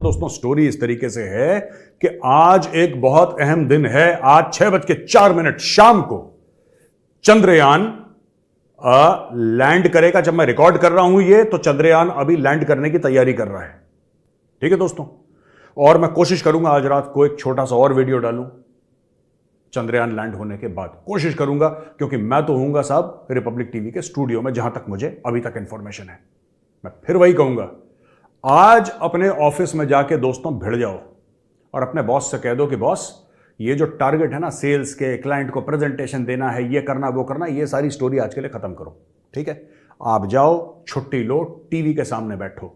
दोस्तों स्टोरी इस तरीके से है कि आज एक बहुत अहम दिन है। आज 6:04 शाम को चंद्रयान लैंड करेगा। जब मैं रिकॉर्ड कर रहा हूं ये, तो चंद्रयान अभी लैंड करने की तैयारी कर रहा है। ठीक है दोस्तों, और मैं कोशिश करूंगा आज रात को एक छोटा सा और वीडियो डालूं चंद्रयान लैंड होने के बाद। कोशिश करूंगा, क्योंकि मैं तो हूंगा साहब रिपब्लिक टीवी के स्टूडियो में, जहां तक मुझे अभी तक इंफॉर्मेशन है। मैं फिर वही कहूंगा, आज अपने ऑफिस में जाके दोस्तों भिड़ जाओ और अपने बॉस से कह दो कि बॉस, ये जो टारगेट है ना सेल्स के, क्लाइंट को प्रेजेंटेशन देना है, ये करना वो करना, ये सारी स्टोरी आज के लिए खत्म करो। ठीक है, आप जाओ, छुट्टी लो, टीवी के सामने बैठो।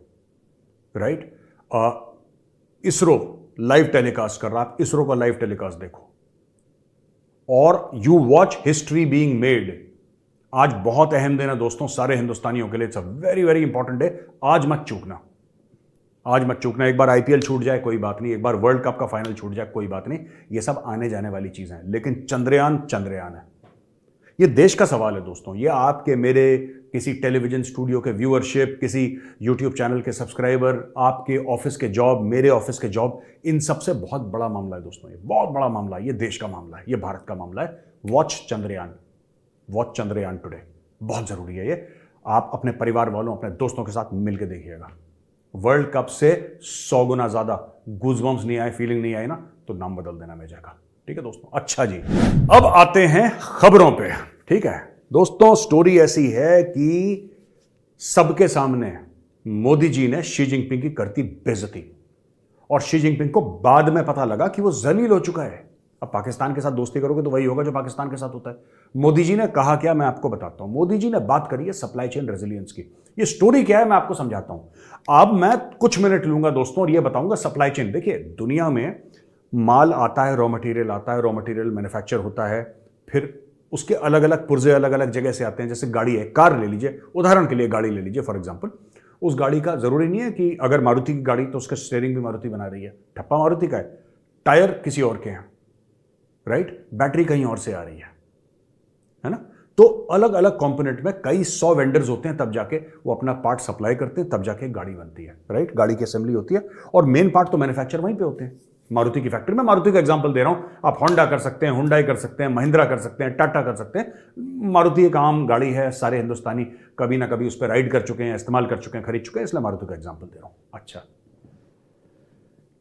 राइट, इसरो लाइव टेलीकास्ट कर रहा, आप इसरो का लाइव टेलीकास्ट देखो और you watch history being made. आज बहुत अहम दिन है दोस्तों सारे हिंदुस्तानियों के लिए। It's a very very important day. आज मत चूकना, आज मत चूकना। एक बार आईपीएल छूट जाए कोई बात नहीं, एक बार वर्ल्ड कप का फाइनल छूट जाए कोई बात नहीं, ये सब आने जाने वाली चीजें हैं, लेकिन चंद्रयान चंद्रयान है। ये देश का सवाल है दोस्तों। ये आपके मेरे किसी टेलीविजन स्टूडियो के व्यूअरशिप, किसी यूट्यूब चैनल के सब्सक्राइबर, आपके ऑफिस के जॉब, मेरे ऑफिस के जॉब, इन सबसे बहुत बड़ा मामला है दोस्तों। ये बहुत बड़ा मामला है, ये देश का मामला है, ये भारत का मामला है। Watch Chandrayaan, watch Chandrayaan today, बहुत जरूरी है ये। आप अपने परिवार वालों, अपने दोस्तों के साथ मिलकर देखिएगा। वर्ल्ड कप से 100 गुना ज्यादा गूज़बम्स नहीं आए, फीलिंग नहीं आई ना, तो नाम बदल देना मेजर का। ठीक है दोस्तों। अच्छा जी, अब आते हैं खबरों पे। ठीक है दोस्तों, स्टोरी ऐसी है कि सबके सामने मोदी जी ने शी जिनपिंग की करती बेइज्जती, और शी जिनपिंग को बाद में पता लगा कि वो जलील हो चुका है। अब पाकिस्तान के साथ दोस्ती करोगे तो वही होगा जो पाकिस्तान के साथ होता है। मोदी जी ने कहा क्या, मैं आपको बताता हूं। मोदी जी ने बात करी है सप्लाई चेन रेजिलियंस की। ये स्टोरी क्या है मैं आपको समझाता हूं। अब मैं कुछ मिनट लूंगा दोस्तों और ये बताऊंगा सप्लाई चेन। देखिए, दुनिया में माल आता है, रॉ मटेरियल आता है, रॉ मटेरियल मैन्युफैक्चर होता है, फिर उसके अलग अलग पुर्जे अलग अलग जगह से आते हैं। जैसे गाड़ी है, कार ले लीजिए, उदाहरण के लिए गाड़ी ले लीजिए फॉर एग्जाम्पल। उस गाड़ी का जरूरी नहीं है कि अगर मारुति की गाड़ी तो उसका स्टीयरिंग भी मारुति बना रही है, ठप्पा मारुति का है, टायर किसी और के हैं, राइट, बैटरी कहीं और से आ रही है ना। तो अलग अलग कंपोनेंट में कई 100 वेंडर्स होते हैं, तब जाके वो अपना पार्ट सप्लाई करते हैं, तब जाके गाड़ी बनती है। राइट, गाड़ी की असेंबली होती है और मेन पार्ट तो मैन्युफैक्चर वहीं पे होते हैं, मारुति की फैक्ट्री में। मारुति का एग्जांपल दे रहा हूं, आप होंडा कर सकते हैं, हुंडई कर सकते हैं, महिंद्रा कर सकते हैं, टाटा कर सकते हैं। मारुति एक आम गाड़ी है, सारे हिंदुस्तानी कभी ना कभी उस पर राइड कर चुके हैं, इस्तेमाल कर चुके हैं, खरीद चुके हैं, इसलिए मारुति का एग्जाम्पल दे रहा हूं। अच्छा,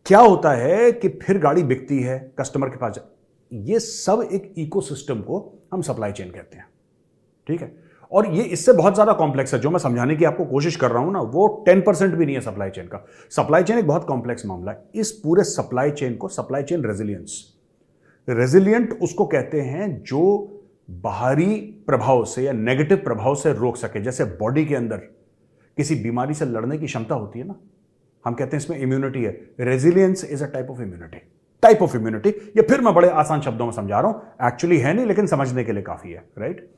क्या होता है कि फिर गाड़ी बिकती है, कस्टमर के पास, ये सब एक इकोसिस्टम को हम सप्लाई चेन कहते हैं। ठीक है, और ये इससे बहुत ज्यादा कॉम्प्लेक्स है। जो मैं समझाने की आपको कोशिश कर रहा हूं ना, वो 10% भी नहीं है सप्लाई चेन का। सप्लाई चेन एक बहुत कॉम्प्लेक्स मामला है। इस पूरे सप्लाई चेन को सप्लाई चेन रेजिलियंस, रेजिलियंट उसको कहते हैं जो बाहरी प्रभाव से या नेगेटिव प्रभाव से रोक सके। जैसे बॉडी के अंदर किसी बीमारी से लड़ने की क्षमता होती है ना, हम कहते हैं इसमें इम्यूनिटी है। Resilience is a type of immunity, type of immunity. ये फिर मैं बड़े आसान शब्दों में समझा रहा हूं, एक्चुअली है नहीं, लेकिन समझने के लिए काफी है। राइट,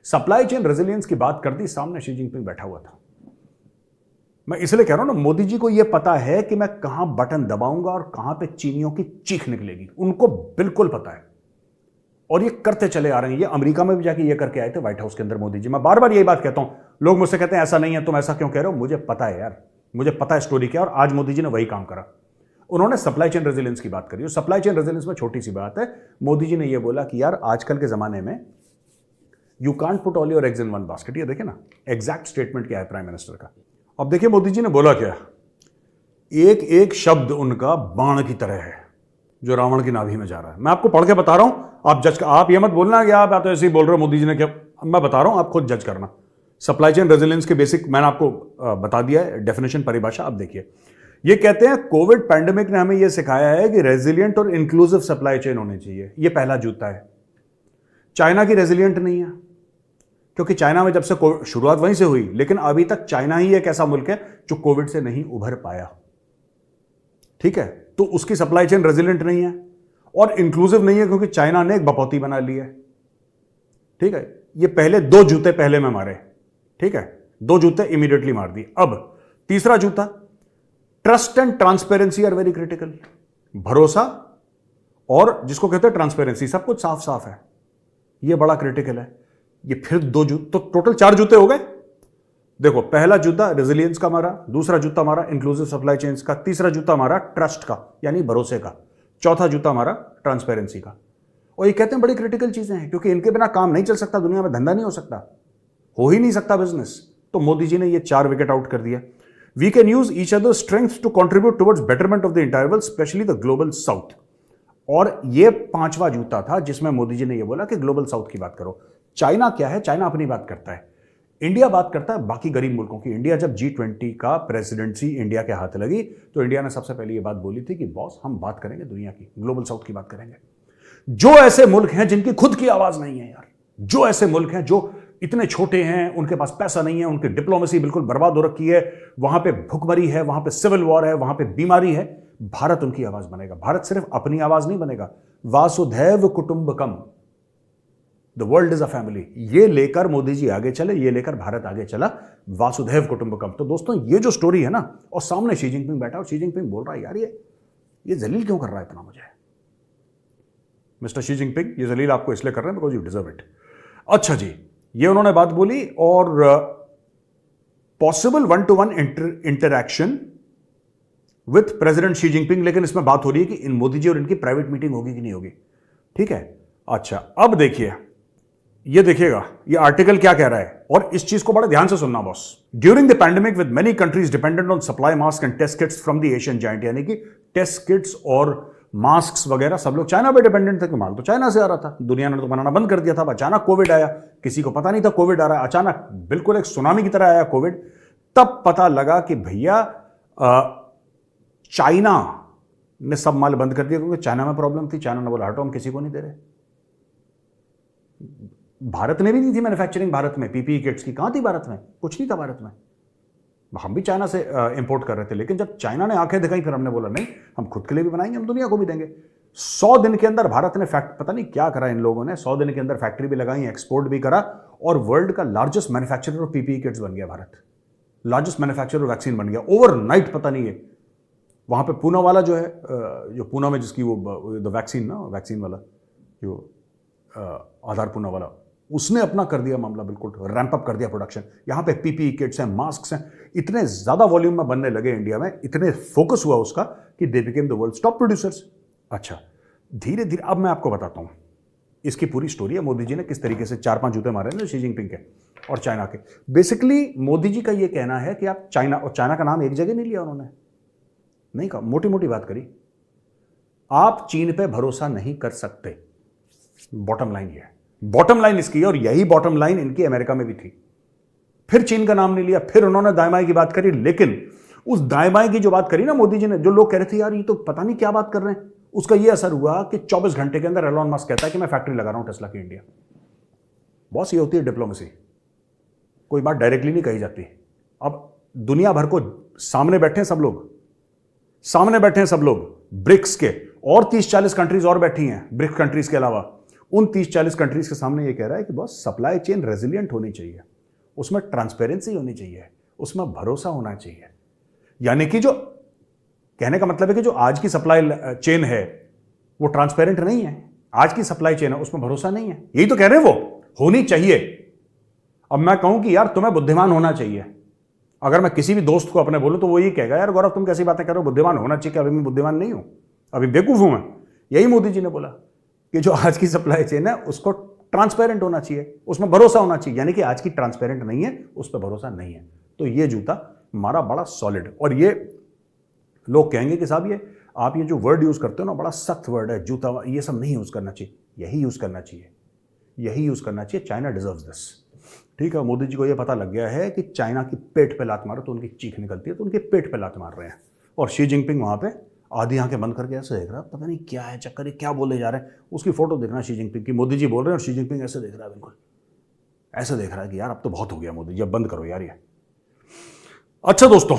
सप्लाई चेन रेजिलियंस की बात कर दी, सामने शी जिनपिंग बैठा हुआ था। मैं इसलिए कह रहा हूं ना, मोदी जी को यह पता है कि मैं कहां बटन दबाऊंगा और कहां पे चीनियों की चीख निकलेगी, उनको बिल्कुल पता है, और ये करते चले आ रहे हैं। ये अमेरिका में भी जाके ये करके आए थे, व्हाइट हाउस के अंदर मोदी जी। मैं बार बार यही बात कहता हूं, लोग मुझसे कहते हैं ऐसा नहीं है, तुम ऐसा क्यों कह रहे हो। मुझे पता है यार, मुझे पता है स्टोरी क्या, और आज मोदी जी ने वही काम करा। उन्होंने सप्लाई चेन रेजिलियंस की बात करी। सप्लाई चेन रेजिलियंस में छोटी सी बात है, मोदी जी ने यह बोला कि यार आजकल के जमाने में you can't put all your eggs in one basket. ये देखिए ना, एग्जैक्ट स्टेटमेंट क्या है प्राइम मिनिस्टर का। अब देखिए मोदी जी ने बोला क्या, एक एक शब्द उनका बाण की तरह है जो रावण की नाभि में जा रहा है। मैं आपको पढ़ के बता रहा हूं, आप जज, आप ये मत बोलना कि आप तो ऐसे ही बोल रहे हो मोदी जी ने क्या। मैं बता रहा हूं, आप खुद जज करना। सप्लाई चेन रेजिलियंस के बेसिक मैंने आपको बता दिया है, डेफिनेशन, परिभाषा। अब देखिए, ये कहते हैं कोविड पैंडेमिक ने हमें यह सिखाया है कि रेजिलिएंट और इंक्लूसिव सप्लाई चेन होनी चाहिए। ये पहला जूता है। चाइना की रेजिलिएंट नहीं है, क्योंकि चाइना में जब से शुरुआत वहीं से हुई, लेकिन अभी तक चाइना ही एक ऐसा मुल्क है जो कोविड से नहीं उभर पाया। ठीक है, तो उसकी सप्लाई चेन रेजिलिएंट नहीं है और इंक्लूसिव नहीं है, क्योंकि चाइना ने एक बपौती बना ली है। ठीक है, ये पहले 2 जूते पहले में मारे। ठीक है, 2 जूते इमीडिएटली मार दी। अब तीसरा जूता, trust and transparency are very critical. भरोसा और जिसको कहते हैं ट्रांसपेरेंसी, सब कुछ साफ साफ है, ये बड़ा क्रिटिकल है। ये फिर 2 जूते, तो टोटल 4 जूते हो गए। देखो, पहला जूता रेजिलियंस का मारा, दूसरा जूता मारा इंक्लूसिव सप्लाई चेन्स का, तीसरा जूता मारा ट्रस्ट का यानी भरोसे का, चौथा जूता मारा ट्रांसपेरेंसी का। और ये कहते हैं बड़ी क्रिटिकल चीजें हैं, क्योंकि इनके बिना काम नहीं चल सकता, दुनिया में धंधा नहीं हो सकता, हो ही नहीं सकता बिजनेस। तो मोदी जी ने ये 4 विकेट आउट कर दिया। We can use each other strength to contribute towards betterment of the entire world, specially the global south. और ये 5वां जूता था जिसमें मोदी जी ने ये बोला कि ग्लोबल साउथ की बात करो। चाइना क्या है? चाइना अपनी बात करता है, इंडिया बात करता है बाकी गरीब मुल्कों की। इंडिया जब G20 का प्रेसिडेंसी इंडिया के हाथ लगी तो इंडिया ने सबसे पहले ये बात बोली थी कि बॉस हम बात करेंगे दुनिया की, ग्लोबल साउथ की बात करेंगे। जो ऐसे मुल्क हैं जिनकी खुद की आवाज नहीं है यार, जो ऐसे मुल्क हैं जो इतने छोटे हैं, उनके पास पैसा नहीं है, उनकी डिप्लोमेसी बिल्कुल बर्बाद हो रखी है, वहां पे भुखमरी है, वहां पे सिविल वॉर है, वहां पे बीमारी है, भारत उनकी आवाज बनेगा। भारत सिर्फ अपनी आवाज नहीं बनेगा, वासुधैव कुटुंबकम, the world is a family, ये लेकर मोदी जी आगे चले, ये लेकर भारत आगे चला, वासुधैव कुटुंबकम। तो दोस्तों ये जो स्टोरी है ना, और सामने शी जिनपिंग बैठा और शी जिनपिंग बोल रहा है यार ये जलील क्यों कर रहा है इतना मुझे, मिस्टर शी जिनपिंग ये जलील आपको इसलिए कर रहे हैं बिकॉज यू डिजर्व इट। अच्छा जी, ये उन्होंने बात बोली। और possible 1-to-1 interaction with president Xi Jinping, लेकिन इसमें बात हो रही है कि इन मोदी जी और इनकी प्राइवेट मीटिंग होगी कि नहीं होगी। ठीक है, अच्छा अब देखिए, ये देखिएगा ये आर्टिकल क्या कह रहा है, और इस चीज को बड़े ध्यान से सुनना boss. During the pandemic with many countries dependent on supply mask and test kits from the Asian giant, यानी कि टेस्ट किट्स और मास्क वगैरह सब लोग चाइना पे डिपेंडेंट थे, कि माल तो चाइना से आ रहा था, दुनिया ने तो बनाना बंद कर दिया था। अचानक कोविड आया, किसी को पता नहीं था कोविड आ रहा है, अचानक बिल्कुल एक सुनामी की तरह आया कोविड। तब पता लगा कि भैया चाइना ने सब माल बंद कर दिया, क्योंकि चाइना में प्रॉब्लम थी। चाइना ने बोला हटो हम किसी को नहीं दे रहे। भारत ने भी नहीं थी मैन्युफैक्चरिंग, भारत में पीपीई किट्स की कहां थी, भारत में कुछ नहीं था। भारत में हम भी चाइना से इंपोर्ट कर रहे थे, लेकिन जब चाइना ने आंखें दिखाई फिर हमने बोला नहीं, हम खुद के लिए भी बनाएंगे, हम दुनिया को भी देंगे। 100 दिन के अंदर भारत ने पता नहीं क्या करा इन लोगों ने, 100 दिन के अंदर फैक्ट्री भी लगाई, एक्सपोर्ट भी करा, और वर्ल्ड का largest manufacturer of PPE kits बन गया Bharat, largest manufacturer of vaccine बन गया ओवरनाइट। पता नहीं है वहां पे पूना वाला जो है, जो पूना में जिसकी वो द वैक्सीन ना, वैक्सीन वाला जो आधार पूना वाला, उसने अपना कर दिया मामला, बिल्कुल रैंप अप कर दिया प्रोडक्शन। यहां पे पीपीई किट्स हैं, मास्क हैं, इतने ज्यादा वॉल्यूम में बनने लगे इंडिया में, इतने फोकस हुआ उसका कि they became the world's top producers. अच्छा, धीरे धीरे अब मैं आपको बताता हूं इसकी पूरी स्टोरी है, मोदी जी ने किस तरीके से 4-5 जूते मारे ना शी जिनपिंग के और चाइना के। बेसिकली मोदी जी का यह कहना है कि आप चाइना, और चाइना का नाम एक जगह नहीं लिया उन्होंने, नहीं कहा, मोटी मोटी बात करी, आप चीन पे भरोसा नहीं कर सकते। बॉटम लाइन ये है, बॉटम लाइन इसकी है, और यही बॉटम लाइन इनकी अमेरिका में भी थी। फिर चीन का नाम नहीं लिया, फिर उन्होंने दाएं बाएं की बात करी, लेकिन उस दाएं बाएं की जो बात करी ना मोदी जी ने, जो लोग कह रहे थे यार ये तो पता नहीं क्या बात कर रहे हैं, उसका ये असर हुआ कि 24 घंटे के अंदर एलोन मस्क कहता है कि मैं फैक्ट्री लगा रहा हूं टेस्ला की इंडिया। बॉस ये होती है डिप्लोमेसी, कोई बात डायरेक्टली नहीं कही जाती। अब दुनिया भर को सामने बैठे हैं सब लोग, सामने बैठे हैं सब लोग, ब्रिक्स के और 30-40 कंट्रीज और बैठी हैं ब्रिक्स कंट्रीज के अलावा। उन 30-40 कंट्रीज के सामने ये कह रहा है कि बॉस सप्लाई चेन रेजिलिएंट होनी चाहिए, उसमें ट्रांसपेरेंसी होनी चाहिए, उसमें भरोसा होना चाहिए। यानी कि जो कहने का मतलब है कि जो आज की सप्लाई चेन है वो ट्रांसपेरेंट नहीं है, आज की सप्लाई चेन है उसमें भरोसा नहीं है, यही तो कह रहे हैं वो, होनी चाहिए। अब मैं कहूं कि यार तुम्हें बुद्धिमान होना चाहिए, अगर मैं किसी भी दोस्त को अपने बोलूं तो वो ये कहेगा यार गौरव तुम कैसी बातें कर रहे हो, बुद्धिमान होना चाहिए। अभी मैं बुद्धिमान नहीं हूं, अभी बेवकूफ हूं मैं। यही मोदी जी ने बोला कि जो आज की सप्लाई चेन है उसको ट्रांसपेरेंट होना चाहिए, उसमें भरोसा होना चाहिए, यानी कि आज की ट्रांसपेरेंट नहीं है, उस पर भरोसा नहीं है। तो ये जूता मारा बड़ा सॉलिड। और ये लोग कहेंगे कि साहब ये आप ये जो वर्ड यूज करते हो ना बड़ा सख्त वर्ड है, जूता, ये सब नहीं यूज करना चाहिए। यही यूज करना चाहिए, यही यूज करना चाहिए। China deserves this. ठीक है, मोदी जी को ये पता लग गया है कि चाइना की पेट पे लात मारो तो उनकी चीख निकलती है, तो उनके पेट पे लात मार रहे हैं। और शी जिनपिंग वहां पे आधी आंखें बंद करके ऐसे देख रहा है, पता नहीं क्या है चक्कर, ये क्या बोले जा रहे हैं। उसकी फोटो देखना शी जिनपिंग की, मोदी जी बोल रहे हैं और शी जिनपिंग ऐसे देख रहा है, बिल्कुल ऐसे देख रहा है कि यार अब तो बहुत हो गया मोदी जी, अब बंद करो यार ये। अच्छा दोस्तों,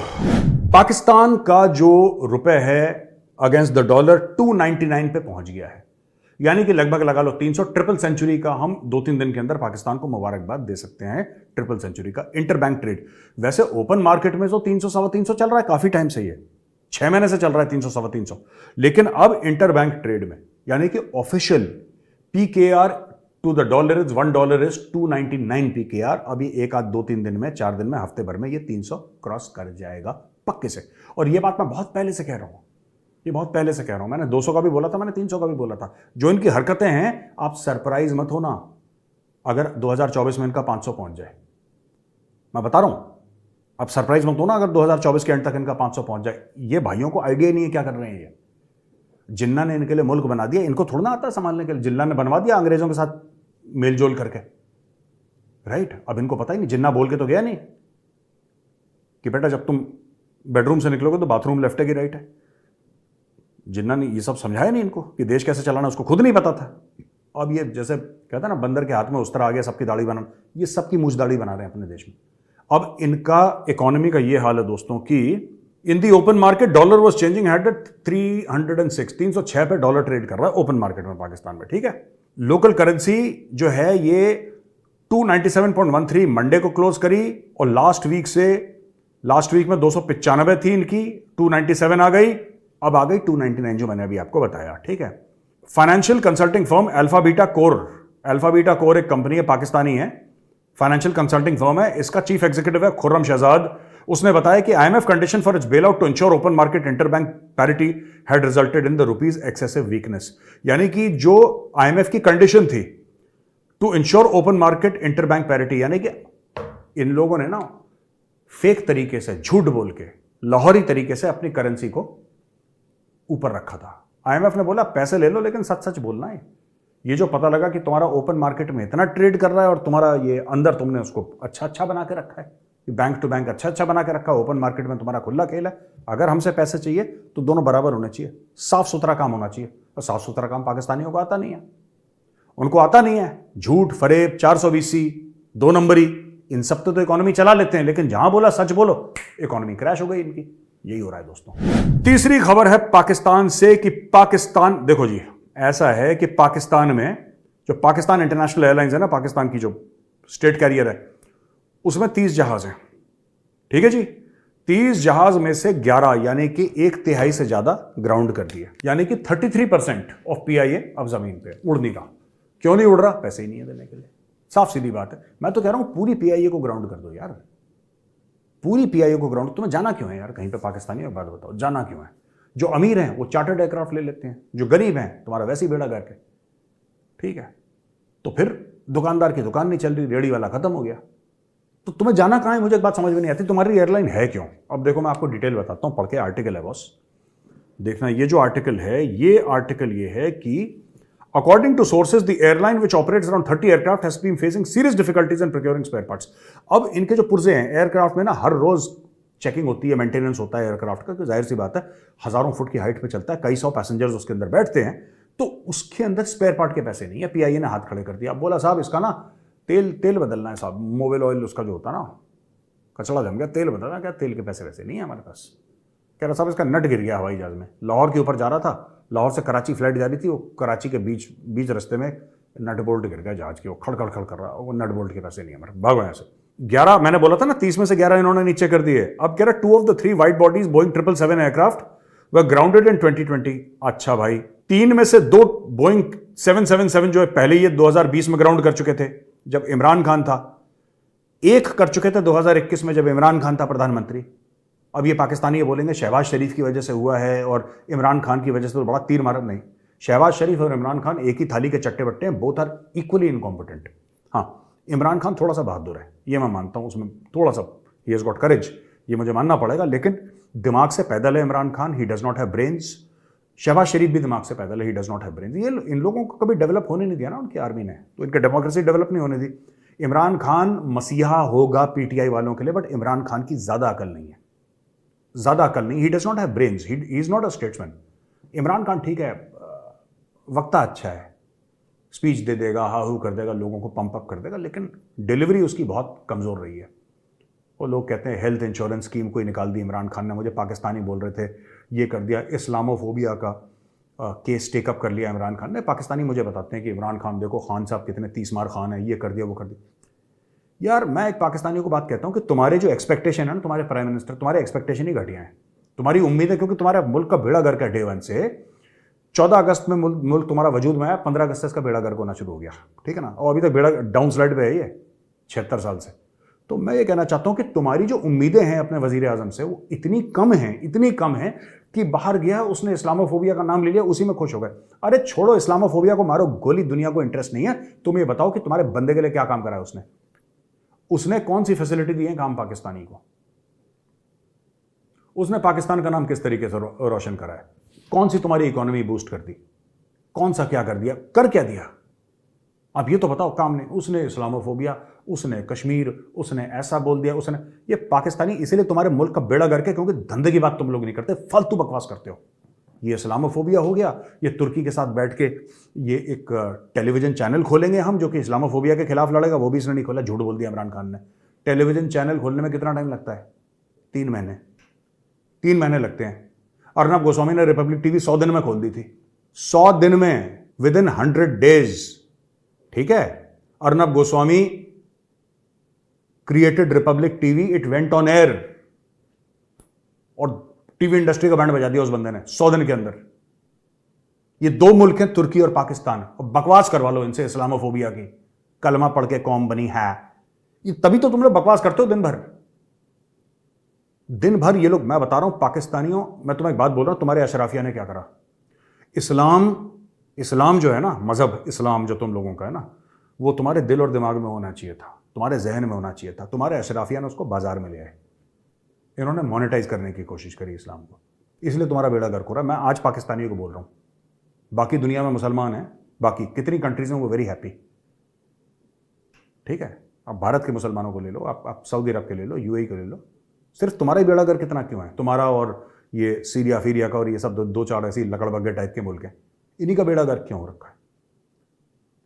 पाकिस्तान का जो रुपए है अगेंस्ट द डॉलर 299 पे पहुंच गया है, यानी कि लगभग लगा लो 300। ट्रिपल सेंचुरी का हम 2-3 दिन के अंदर पाकिस्तान को मुबारकबाद दे सकते हैं, ट्रिपल सेंचुरी का। इंटरबैंक ट्रेड वैसे ओपन मार्केट में तो 300-325 चल रहा है काफी टाइम से, ये 6 महीने से चल रहा है 300-325, लेकिन अब इंटरबैंक ट्रेड में यानी कि official PKR to the dollar is $1 is 299 PKR। अभी एक आध 2-3 दिन में, 4 दिन में, हफ्ते भर में ये 300 क्रॉस कर जाएगा पक्के से। और ये बात मैं बहुत पहले से कह रहा हूं, ये बहुत पहले से कह रहा हूं। मैंने 200 का भी बोला था, मैंने 300 का भी बोला था। जो इनकी हरकतें हैं, आप सरप्राइज मत होना अगर 2024 में इनका 500 पहुंच जाए। मैं बता रहा हूं, आप सरप्राइज मत होना अगर 2024 के एंड तक इनका 500 पहुंच जाए। ये भाइयों को आइडिया नहीं है क्या कर रहे हैं। ये जिन्ना ने इनके लिए मुल्क बना दिया, इनको थोड़ा ना आता है संभालने के लिए। जिन्ना ने बनवा दिया अंग्रेजों के साथ मेलजोल करके, राइट। अब इनको पता ही नहीं, जिन्ना बोल के तो गया नहीं कि बेटा जब तुम बेडरूम से निकलोगे तो बाथरूम लेफ्ट है कि राइट है। जिन्ना ने ये सब समझाया नहीं इनको कि देश कैसे चलाना, उसको खुद नहीं पता था। अब ये जैसे कहता है ना, बंदर के हाथ में उस तरह आ गया सबकी दाढ़ी बनाना, ये सबकी मूछ दाढ़ी बना रहे हैं अपने देश में। अब इनका इकोनॉमी का ये हाल है दोस्तों कि in the open market dollar was changing hand at 306 पे डॉलर ट्रेड कर रहा है ओपन मार्केट में पाकिस्तान में, ठीक है। लोकल करेंसी जो है ये 297.13 मंडे को क्लोज करी, और लास्ट वीक में 295 थी इनकी, 297 आ गई, अब आ गई 299 जो मैंने अभी आपको बताया, ठीक है। Financial consulting firm alpha beta core एक कंपनी है, पाकिस्तानी है, फाइनेंशियल कंसल्टिंग फर्म है। इसका चीफ एग्जीक्यूटिव है खुर्रम शहजाद। उसने बताया कि IMF condition for its bail out to ensure open market interbank parity had resulted in the rupee's excessive weakness. यानी कि जो IMF की कंडीशन थी to ensure open market interbank parity, यानी कि इन लोगों ने ना फेक तरीके से, झूठ बोल के, लाहौरी तरीके से अपनी करेंसी को ऊपर रखा था। IMF ने बोला पैसे ले लो लेकिन सच सच बोलना है। ये जो पता लगा कि तुम्हारा ओपन मार्केट में इतना ट्रेड कर रहा है और तुम्हारा ये अंदर तुमने उसको अच्छा बना के रखा है, बैंक टू बैंक अच्छा बना के रखा है, ओपन मार्केट में तुम्हारा खुला खेल है। अगर हमसे पैसे चाहिए तो दोनों बराबर होने चाहिए, साफ सुथरा काम होना चाहिए। और साफ सुथरा काम पाकिस्तानियों को आता नहीं है, उनको आता नहीं है। झूठ, फरेब, 420, 2 नंबरी, इन सब तो इकोनॉमी चला लेते हैं, लेकिन जहां बोला सच बोलो, इकोनॉमी क्रैश हो गई इनकी। यही हो रहा है दोस्तों। तीसरी खबर है पाकिस्तान से कि पाकिस्तान, देखो जी, ऐसा है कि पाकिस्तान में जो पाकिस्तान इंटरनेशनल एयरलाइंस है ना, पाकिस्तान की जो स्टेट कैरियर है, उसमें 30 जहाज हैं, ठीक है जी। 30 जहाज में से 11 यानी कि 1/3 से ज्यादा ग्राउंड कर दिए, यानी कि 33% ऑफ PIA अब जमीन पे उड़ नहीं रहा। क्यों नहीं उड़ रहा? पैसे ही नहीं है देने के लिए, साफ सीधी बात है। मैं तो कह रहा हूं पूरी PIA को ग्राउंड कर दो यार, पूरी PIA को ग्राउंड। तुम्हें जाना क्यों है यार कहीं पे पाकिस्तानी? एक बात बताओ, जाना क्यों है? जो अमीर हैं वो चार्टर्ड एयरक्राफ्ट ले लेते हैं, जो गरीब हैं तुम्हारा वैसे ही बेड़ा गर्क है, ठीक है। तो फिर दुकानदार की दुकान नहीं चल रही, रेडी वाला खत्म हो गया, तो तुम्हें जाना कहां है? मुझे एक बात समझ में नहीं आती, तुम्हारी एयरलाइन है क्यों? अब देखो मैं आपको डिटेल बताता हूं, पढ़ के आर्टिकल है बॉस, देखना। ये जो आर्टिकल है, ये आर्टिकल ये है कि according to sources the airline which operates around 30 aircraft has been facing serious difficulties in procuring spare parts. अब इनके जो पुर्जे हैं एयरक्राफ्ट में ना, हर रोज चेकिंग होती है, मेंटेनेंस होता है एयरक्राफ्ट का, तो जाहिर सी बात है हजारों फुट की हाइट पे चलता है, कई सौ पैसेंजर्स उसके अंदर बैठते हैं, तो उसके अंदर स्पेयर पार्ट के पैसे नहीं है। PIA ने हाथ खड़े कर दिया, अब बोला साहब इसका ना तेल बदलना है साहब, मोबिल ऑयल उसका जो होता है ना, कचड़ा जम गया, तेल बदलना, क्या तेल के पैसे वैसे नहीं है हमारे पास। कह रहा साहब इसका नट गिर गया हवाई जहाज में, लाहौर के ऊपर जा रहा था, लाहौर से कराची फ्लाइट जा रही थी, वो कराची के बीच रास्ते में नट बोल्ट गिर गया जहाज के, वो खड़ कर रहा, वो नट बोल्ट के पैसे नहीं है हमारे, भागो यहाँ से। 11 मैंने बोला था ना, 30 में से 11 इन्होंने नीचे कर दिए। अब कह रहा 2 of the 3 wide bodies Boeing 777 aircraft were grounded in 2020। अच्छा भाई, 3 में से 2 बोइंग 777 जो है पहले ये 2020 में ग्राउंड कर चुके थे जब इमरान खान था, एक कर चुके थे 2021 में जब इमरान खान था प्रधानमंत्री। अब ये पाकिस्तानी ये बोलेंगे शहबाज शरीफ की वजह से हुआ है और इमरान खान की वजह से, तो बड़ा तीर मारा। नहीं, शहबाज शरीफ और इमरान खान एक ही थाली के चट्टे बट्टे हैं, बोथ आर इक्वली इनकॉम्पिटेंट। हाँ, इमरान खान थोड़ा सा बहादुर है, ये मैं मानता हूं, उसमें थोड़ा सा ही हैज गॉट करेज, ये मुझे मानना पड़ेगा, लेकिन दिमाग से पैदल है Imran Khan, he does not have brains. Shahbaz Sharif भी दिमाग से पैदल है, he does not have brains. ये इन लोगों को कभी डेवलप होने नहीं दिया ना उनकी आर्मी ने, तो इनका डेमोक्रेसी डेवलप नहीं होने दी। इमरान खान मसीहा होगा PTI वालों के लिए, बट इमरान खान की ज्यादा अकल नहीं है, ज्यादा अकल नहीं, ही does not have brains, he is not a statesman. Imran Khan ठीक है, वक्ता अच्छा है, स्पीच दे देगा, हाहू कर देगा, लोगों को पंप अप कर देगा, लेकिन डिलीवरी उसकी बहुत कमज़ोर रही है। वो लोग कहते हैं हेल्थ इंश्योरेंस स्कीम कोई निकाल दी इमरान खान ने, मुझे पाकिस्तानी बोल रहे थे ये कर दिया, इस्लामोफोबिया का केस टेकअप कर लिया इमरान खान ने। पाकिस्तानी मुझे बताते हैं कि इमरान खान देखो खान साहब कितने 30 मार खान है, ये कर दिया वो कर दिया। यार मैं एक पाकिस्तानियों को बात कहता हूँ कि तुम्हारे जो एक्सपेक्टेशन है ना, तुम्हारे प्राइम मिनिस्टर, तुम्हारे एक्सपेक्टेशन ही घटिया है, तुम्हारी उम्मीद है, क्योंकि तुम्हारे मुल्क का बेड़ा गर्क है डे 1 से, 14 अगस्त में मुल्क तुम्हारा वजूद में आया, 15 अगस्त से इसका बेड़ा गर्क होना शुरू हो गया, ठीक है ना, और अभी तक बेड़ा डाउन स्लाइड पे है ये 76 साल से। तो मैं ये कहना चाहता हूं कि तुम्हारी जो उम्मीदें हैं अपने वजीर आजम से वो इतनी कम हैं कि बाहर गया, उसने इस्लामोफोबिया का नाम ले लिया, उसी में खुश हो गए। अरे छोड़ो इस्लामोफोबिया को, मारो गोली, दुनिया को इंटरेस्ट नहीं है। तुम ये बताओ कि तुम्हारे बंदे के लिए क्या काम करा है उसने कौन सी फैसिलिटी दी है काम पाकिस्तानी को? उसने पाकिस्तान का नाम किस तरीके से रोशन करा है? कौन सी तुम्हारी इकोनॉमी बूस्ट कर दी? कौन सा क्या कर दिया? कर क्या दिया? अब ये तो बताओ काम नहीं। उसने इस्लामोफोबिया, उसने कश्मीर, उसने ऐसा बोल दिया, उसने, ये पाकिस्तानी इसीलिए तुम्हारे मुल्क का बेड़ा गर्क है क्योंकि धंधे की बात तुम लोग नहीं करते, फालतू बकवास करते हो। ये इस्लामोफोबिया हो गया, ये तुर्की के साथ बैठ के ये एक टेलीविजन चैनल खोलेंगे हम जो कि इस्लामोफोबिया के खिलाफ लड़ेगा, वो भी इसने नहीं खोला, झूठ बोल दिया इमरान खान ने। टेलीविजन चैनल खोलने में कितना टाइम लगता है? 3 महीने, 3 महीने लगते हैं। अर्नब गोस्वामी ने रिपब्लिक टीवी 100 दिन में खोल दी थी, 100 दिन में, विद इन 100 डेज, ठीक है। Arnab Goswami created Republic TV, it went on air, और टीवी इंडस्ट्री का बैंड बजा दिया उस बंदे ने 100 दिन के अंदर। ये 2 मुल्क हैं, तुर्की और पाकिस्तान, और बकवास करवा लो इनसे इस्लामोफोबिया की, कलमा पढ़ के कौम बनी है, ये तभी तो तुम लोग बकवास करते हो दिन भर ये लोग। मैं बता रहा हूं पाकिस्तानियों, मैं तुम्हें एक बात बोल रहा हूं, तुम्हारे अशराफिया ने क्या करा? इस्लाम जो है ना, मजहब इस्लाम जो तुम लोगों का है ना, वो तुम्हारे दिल और दिमाग में होना चाहिए था, तुम्हारे जहन में होना चाहिए था। तुम्हारे अशराफिया ने उसको बाजार में ले आए, इन्होंने मोनेटाइज करने की कोशिश करी इस्लाम को, इसलिए तुम्हारा बेड़ा गर्क हो रहा है। मैं आज पाकिस्तानियों को बोल रहा हूं, बाकी दुनिया में मुसलमान हैं, बाकी कितनी कंट्रीज हैं वो वेरी हैप्पी, ठीक है। आप भारत के मुसलमानों को ले लो, आप सऊदी अरब के ले लो, यूएई को ले लो, सिर्फ तुम्हारा ही बेड़ा गर्क कितना क्यों है? तुम्हारा और ये सीरिया फीरिया का और ये सब 2-4 ऐसी लकड़बग्गे टाइप के मुल्क हैं, इन्हीं का बेड़ा गर्क क्यों हो रखा है?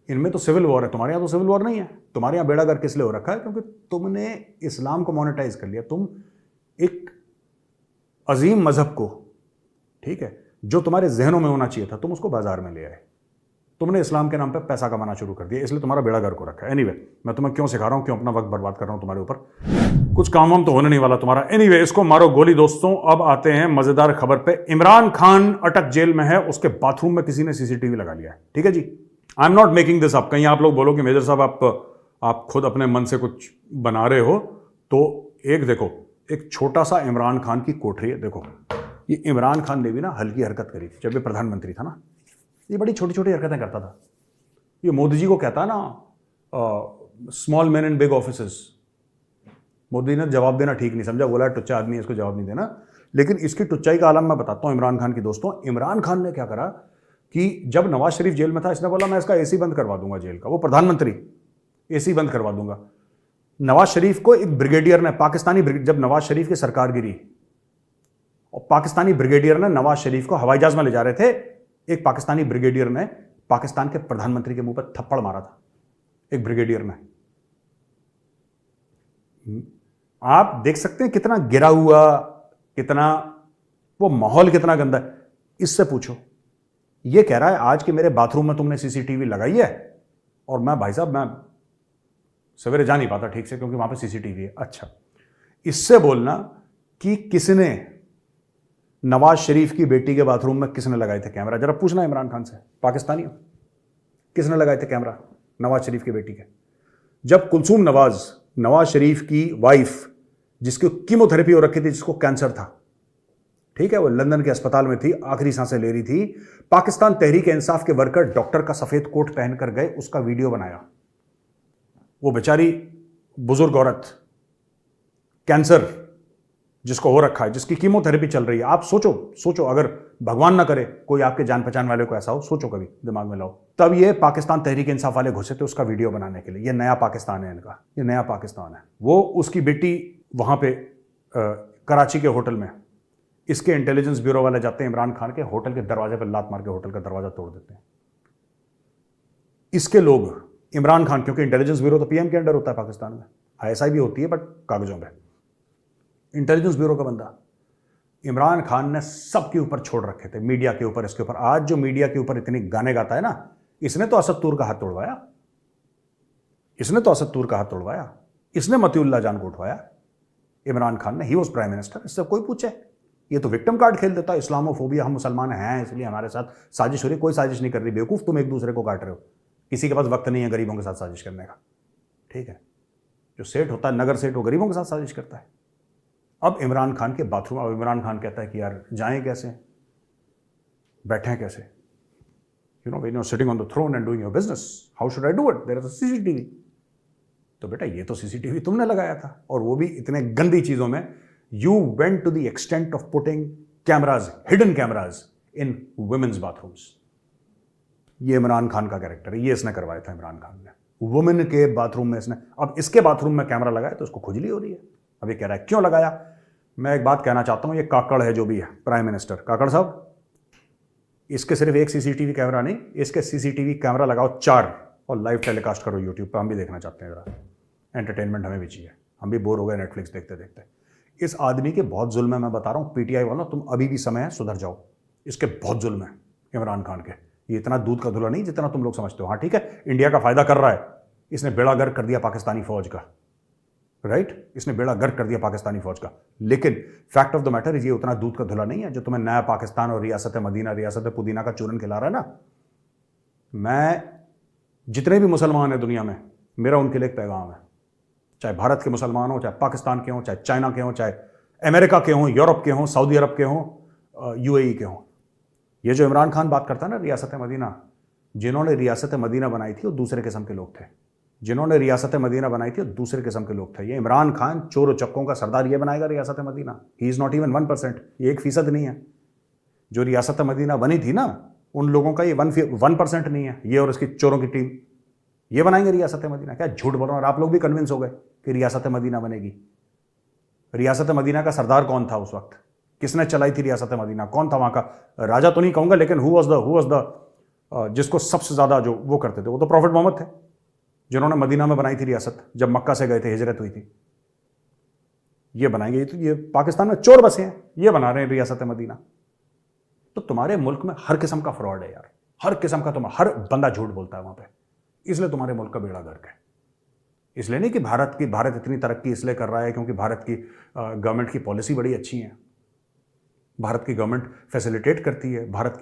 इनमें तो सिविल वॉर है, तुम्हारे यहाँ तो सिविल वॉर नहीं है। तुम्हारे यहाँ बेड़ा गर्क किस लिए हो रखा है? क्योंकि तुमने इस्लाम को मोनेटाइज कर लिया। तुम एक अजीम मजहब को, ठीक है, जो तुम्हारे जहनों में होना चाहिए था, तुम उसको बाजार में ले आए। तुमने इस्लाम के नाम पे पैसा कमाना शुरू कर दिया, इसलिए तुम्हारा बेड़ा गर्क हो रखा है। एनीवे, मैं तुम्हें क्यों सिखा रहा हूं, क्यों अपना वक्त बर्बाद कर रहा हूं तुम्हारे ऊपर? कुछ काम वाम तो होने नहीं वाला तुम्हारा। एनीवे, इसको मारो गोली दोस्तों। अब आते हैं मजेदार खबर पे। इमरान खान अटक जेल में है, उसके बाथरूम में किसी ने सीसीटीवी लगा लिया है, ठीक है जी। I am not making this up. कहीं आप लोग बोलो कि मेजर साहब आप खुद अपने मन से कुछ बना रहे हो, तो एक देखो, एक छोटा सा इमरान खान की कोठरी है, देखो। ये इमरान खान ने भी ना हल्की हरकत करी थी जब ये प्रधानमंत्री था ना, ये बड़ी छोटी छोटी हरकतें करता था। ये मोदी जी को कहता है ना small man in big offices. Modi ने जवाब देना ठीक नहीं समझा, बोला टुच्चा आदमी है, इसको जवाब नहीं देना। लेकिन इसकी टुच्चाई का आलम मैं बताता हूं इमरान खान की दोस्तों। इमरान खान ने क्या करा कि जब नवाज शरीफ जेल में था, इसने बोला मैं इसका एसी बंद करवा दूंगा जेल का। वो प्रधानमंत्री, एसी बंद करवा दूंगा। नवाज शरीफ को एक ब्रिगेडियर ने, जब नवाज शरीफ की सरकार गिरी और पाकिस्तानी ब्रिगेडियर ने नवाज शरीफ को हवाई जहाज में ले जा रहे थे, एक पाकिस्तानी ब्रिगेडियर ने पाकिस्तान के प्रधानमंत्री के मुंह पर थप्पड़ मारा था, एक ब्रिगेडियर ने। आप देख सकते हैं कितना गिरा हुआ, कितना वो माहौल कितना गंदा है। इससे पूछो, ये कह रहा है आज के मेरे बाथरूम में तुमने सीसीटीवी लगाई है, और मैं भाई साहब मैं सवेरे जा नहीं पाता ठीक से क्योंकि वहां पे सीसीटीवी है। अच्छा, इससे बोलना कि किसने नवाज शरीफ की बेटी के बाथरूम में किसने लगाए थे कैमरा, जरा पूछना इमरान खान से, पाकिस्तानियों, किसने लगाए थे कैमरा नवाज शरीफ की बेटी के? जब कुलसूम नवाज शरीफ की वाइफ, जिसकी कीमोथेरेपी हो रखी थी, जिसको कैंसर था, ठीक है, वो लंदन के अस्पताल में थी, आखिरी सांसें ले रही थी, पाकिस्तान तहरीक इंसाफ के वर्कर डॉक्टर का सफेद कोट पहनकर गए, उसका वीडियो बनाया। वो बेचारी बुजुर्ग औरत, कैंसर जिसको हो रखा है, जिसकी कीमोथेरेपी चल रही है, आप सोचो अगर भगवान ना करे कोई आपके जान पहचान वाले को ऐसा हो, सोचो, कभी दिमाग में लाओ। तब ये पाकिस्तान तहरीक इंसाफ वाले घुसे थे उसका वीडियो बनाने के लिए। ये नया पाकिस्तान है इनका, ये नया पाकिस्तान है। वो उसकी बेटी वहां पे कराची के होटल में, इसके इंटेलिजेंस ब्यूरो वाले जाते हैं इमरान खान के होटल के दरवाजे पर लात मार के होटल का दरवाजा तोड़ देते हैं। इसके लोग इमरान खान, क्योंकि इंटेलिजेंस ब्यूरो तो पीएम के अंडर होता है पाकिस्तान में, आईएसआई भी होती है बट कागजों में, इंटेलिजेंस ब्यूरो का बंदा इमरान खान ने सबके ऊपर छोड़ रखे थे, मीडिया के ऊपर, इसके ऊपर। आज जो मीडिया के ऊपर इतनी गाने गाता है ना, इसने तो असद तूर का हाथ तोड़वाया, इसने मतीउल्लाह जान को उठवाया, इमरान खान ने। He was prime minister. इससे कोई पूछे ये तो विक्टिम कार्ड खेल देता है, इस्लामोफोबिया, हम मुसलमान हैं इसलिए हमारे साथ साजिश हो रही। कोई साजिश नहीं कर रही बेवकूफ़, तुम एक दूसरे को काट रहे हो। किसी के पास वक्त नहीं है गरीबों के साथ साजिश करने का, ठीक है। जो सेठ होता है, नगर सेठ, वो गरीबों के साथ साजिश करता है। अब इमरान खान के बाथरूम, अब इमरान खान कहता है कि यार जाएं कैसे, बैठें कैसे, you know, when you are sitting on the throne and doing your business, how should I do it, there is a CCTV. तो बेटा ये तो सीसीटीवी तुमने लगाया था, और वो भी इतने गंदी चीजों में। You went to the extent of putting cameras, hidden cameras in women's bathrooms. ये इमरान खान का कैरेक्टर है, ये इसने करवाया था इमरान खान ने, वुमेन के बाथरूम में इसने। अब इसके बाथरूम में कैमरा लगाया तो उसको खुजली हो रही है। अब ये कह रहा है क्यों लगाया। मैं एक बात कहना चाहता हूं, ये काकड़ है जो भी है, प्राइम मिनिस्टर काकड़ साहब, इसके सिर्फ एक सीसीटीवी कैमरा नहीं, इसके सीसीटीवी कैमरा लगाओ 4 और लाइव टेलीकास्ट करो यूट्यूब पर। हम भी देखना चाहते हैं, जरा एंटरटेनमेंट हमें भी चाहिए, हम भी बोर हो गए नेटफ्लिक्स देखते देखते। इस आदमी के बहुत जुल्म है, मैं बता रहा हूँ पीटीआई वालों, तुम अभी भी समय है, सुधर जाओ। इसके बहुत जुल्म है इमरान खान के, ये इतना दूध का धुला नहीं जितना तुम लोग समझते हो। हाँ ठीक है, इंडिया का फायदा कर रहा है, इसने बेड़ा गर्क कर दिया पाकिस्तानी फौज का, राइट, इसने बेड़ा गर्क कर दिया पाकिस्तानी फौज का। लेकिन fact of the matter is ये उतना दूध का धुला नहीं है जो तुम्हें नया पाकिस्तान और रियासत मदीना, रियासत पुदीना का चूरन खिला रहा है ना। मैं, जितने भी मुसलमान हैं दुनिया में, मेरा उनके लिए एक पैगाम है, चाहे भारत के मुसलमान हो, चाहे पाकिस्तान के हों, चाहे चाइना के हों, चाहे अमेरिका के हों, यूरोप के हों, सऊदी अरब के हों, यूएई के हों। ये जो इमरान खान बात करता है ना रियासत मदीना, जिन्होंने रियासत मदीना बनाई थी वो दूसरे किस्म के लोग थे। जिन्होंने रियासत मदीना बनाई थी वो दूसरे किस्म के लोग थे। ये इमरान खान चोर चक्कों का सरदार ये बनाएगा रियासत Medina? He is not even 1%, ये 1% नहीं है। जो रियासत मदीना बनी थी ना, उन लोगों का ये 1% नहीं है। ये और इसकी चोरों की टीम ये बनाएंगे रियासत मदीना। क्या झूठ बोल रहा हूं? और आप लोग भी कन्विंस हो गए कि रियासत मदीना बनेगी। रियासत मदीना का सरदार कौन था उस वक्त? किसने चलाई थी रियासत मदीना? कौन था वहां का राजा? तो नहीं कहूंगा, लेकिन हु वाज द जिसको सबसे ज्यादा जो वो करते थे, वो तो प्रॉफिट मोहम्मद थे, जिन्होंने मदीना में बनाई थी रियासत। जब मक्का से गए थे, हिजरत हुई थी। ये बनाएंगे, ये पाकिस्तान में चोर बसे हैं, ये बना रहे हैं रियासत मदीना। तो तुम्हारे मुल्क में हर किस्म का फ्रॉड है यार, हर किस्म का। हर बंदा झूठ बोलता है वहां पे, इसलिए तुम्हारे मुल्क का बेड़ा गर्क है। इसलिए नहीं कि भारत इतनी तरक्की इसलिए कर रहा है क्योंकि भारत की गवर्नमेंट की पॉलिसी बड़ी अच्छी है, भारत की गवर्नमेंट फैसिलिटेट करती है, भारत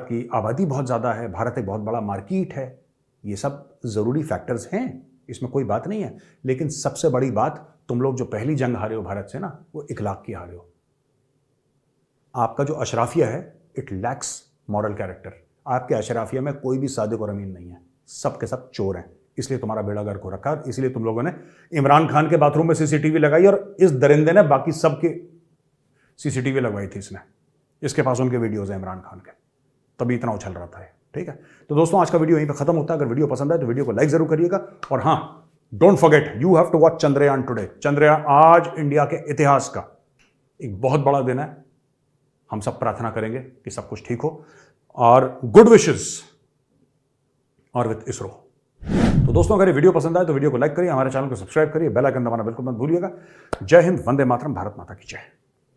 की आबादी बहुत ज़्यादा है, भारत एक बहुत बड़ा मार्केट है। ये सब ज़रूरी फैक्टर्स हैं, इसमें कोई बात नहीं है। लेकिन सबसे बड़ी बात, तुम लोग जो पहली जंग हारे हो भारत से ना, वो इखलाक की हारे हो। आपका जो अशराफिया है, इट लैक्स मॉरल कैरेक्टर। आपके अशराफिया में कोई भी सादिक और अमीन नहीं है, सब के सब चोर हैं। इसलिए तुम्हारा बेड़ा गर्क हो रखा है। इसलिए तुम लोगों ने इमरान खान के बाथरूम में सीसीटीवी लगाई, और इस दरिंदे ने बाकी सबके सीसीटीवी लगवाई थी। इसके पास उनके वीडियोज हैं इमरान खान के, तभी इतना उछल रहा था। ठीक है, तो दोस्तों आज का वीडियो यहीं पे खत्म होता है। अगर वीडियो पसंद आए तो वीडियो को लाइक जरूर करिएगा, और हाँ, don't forget, you have to watch Chandrayaan today. Chandrayaan आज इंडिया के इतिहास का एक बहुत बड़ा दिन है। हम सब प्रार्थना करेंगे कि सब कुछ ठीक हो, और गुड विशेस और विद इसरो। तो दोस्तों अगर ये वीडियो पसंद आए तो वीडियो को लाइक करिए, हमारे चैनल को सब्सक्राइब करिए, बेल आइकन दबाना बिल्कुल मत भूलिएगा। जय हिंद, वंदे मातरम, भारत माता की जय।